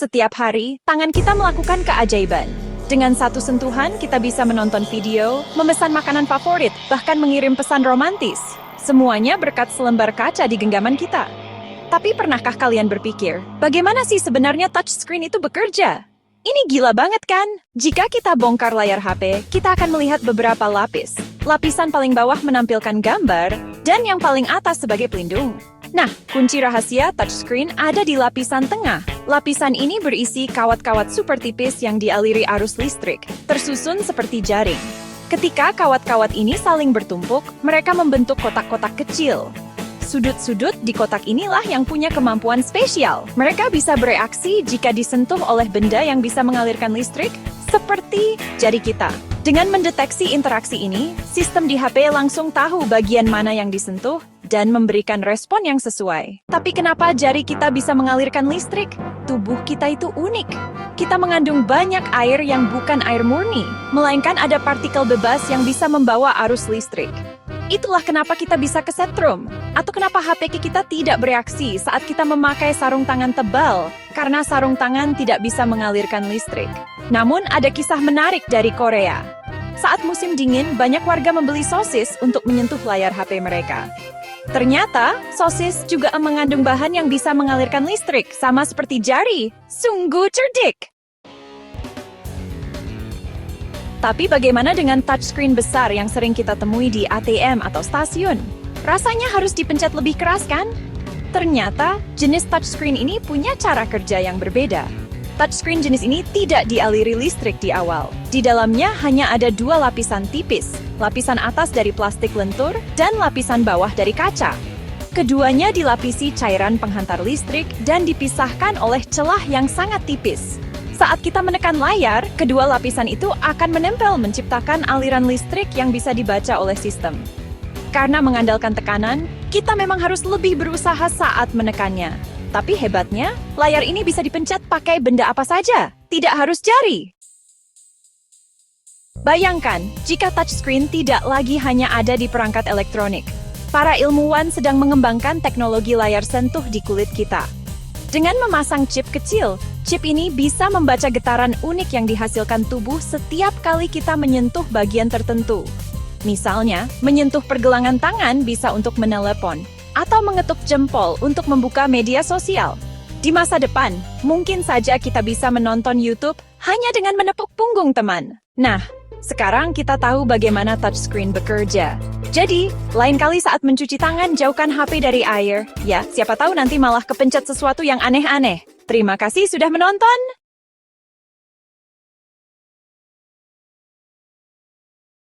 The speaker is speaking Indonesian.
Setiap hari, tangan kita melakukan keajaiban. Dengan satu sentuhan, kita bisa menonton video, memesan makanan favorit, bahkan mengirim pesan romantis. Semuanya berkat selembar kaca di genggaman kita. Tapi pernahkah kalian berpikir, bagaimana sih sebenarnya touchscreen itu bekerja? Ini gila banget kan? Jika kita bongkar layar HP, kita akan melihat beberapa lapis. Lapisan paling bawah menampilkan gambar, dan yang paling atas sebagai pelindung. Nah, kunci rahasia touchscreen ada di lapisan tengah. Lapisan ini berisi kawat-kawat super tipis yang dialiri arus listrik, tersusun seperti jaring. Ketika kawat-kawat ini saling bertumpuk, mereka membentuk kotak-kotak kecil. Sudut-sudut di kotak inilah yang punya kemampuan spesial. Mereka bisa bereaksi jika disentuh oleh benda yang bisa mengalirkan listrik, seperti jari kita. Dengan mendeteksi interaksi ini, sistem di HP langsung tahu bagian mana yang disentuh dan memberikan respon yang sesuai. Tapi kenapa jari kita bisa mengalirkan listrik? Tubuh kita itu unik. Kita mengandung banyak air yang bukan air murni, melainkan ada partikel bebas yang bisa membawa arus listrik. Itulah kenapa kita bisa kesetrum, atau kenapa HP kita tidak bereaksi saat kita memakai sarung tangan tebal, karena sarung tangan tidak bisa mengalirkan listrik. Namun ada kisah menarik dari Korea. Saat musim dingin, banyak warga membeli sosis untuk menyentuh layar HP mereka. Ternyata, sosis juga mengandung bahan yang bisa mengalirkan listrik, sama seperti jari. Sungguh cerdik! Tapi bagaimana dengan touchscreen besar yang sering kita temui di ATM atau stasiun? Rasanya harus dipencet lebih keras kan? Ternyata, jenis touchscreen ini punya cara kerja yang berbeda. Touchscreen jenis ini tidak dialiri listrik di awal. Di dalamnya hanya ada dua lapisan tipis, lapisan atas dari plastik lentur dan lapisan bawah dari kaca. Keduanya dilapisi cairan penghantar listrik dan dipisahkan oleh celah yang sangat tipis. Saat kita menekan layar, kedua lapisan itu akan menempel menciptakan aliran listrik yang bisa dibaca oleh sistem. Karena mengandalkan tekanan, kita memang harus lebih berusaha saat menekannya. Tapi hebatnya, layar ini bisa dipencet pakai benda apa saja, tidak harus jari. Bayangkan, jika touchscreen tidak lagi hanya ada di perangkat elektronik. Para ilmuwan sedang mengembangkan teknologi layar sentuh di kulit kita. Dengan memasang chip kecil, chip ini bisa membaca getaran unik yang dihasilkan tubuh setiap kali kita menyentuh bagian tertentu. Misalnya, menyentuh pergelangan tangan bisa untuk menelepon, atau mengetuk jempol untuk membuka media sosial. Di masa depan, mungkin saja kita bisa menonton YouTube hanya dengan menepuk punggung teman. Nah, sekarang kita tahu bagaimana touchscreen bekerja. Jadi, lain kali saat mencuci tangan, jauhkan HP dari air. Ya, siapa tahu nanti malah kepencet sesuatu yang aneh-aneh. Terima kasih sudah menonton.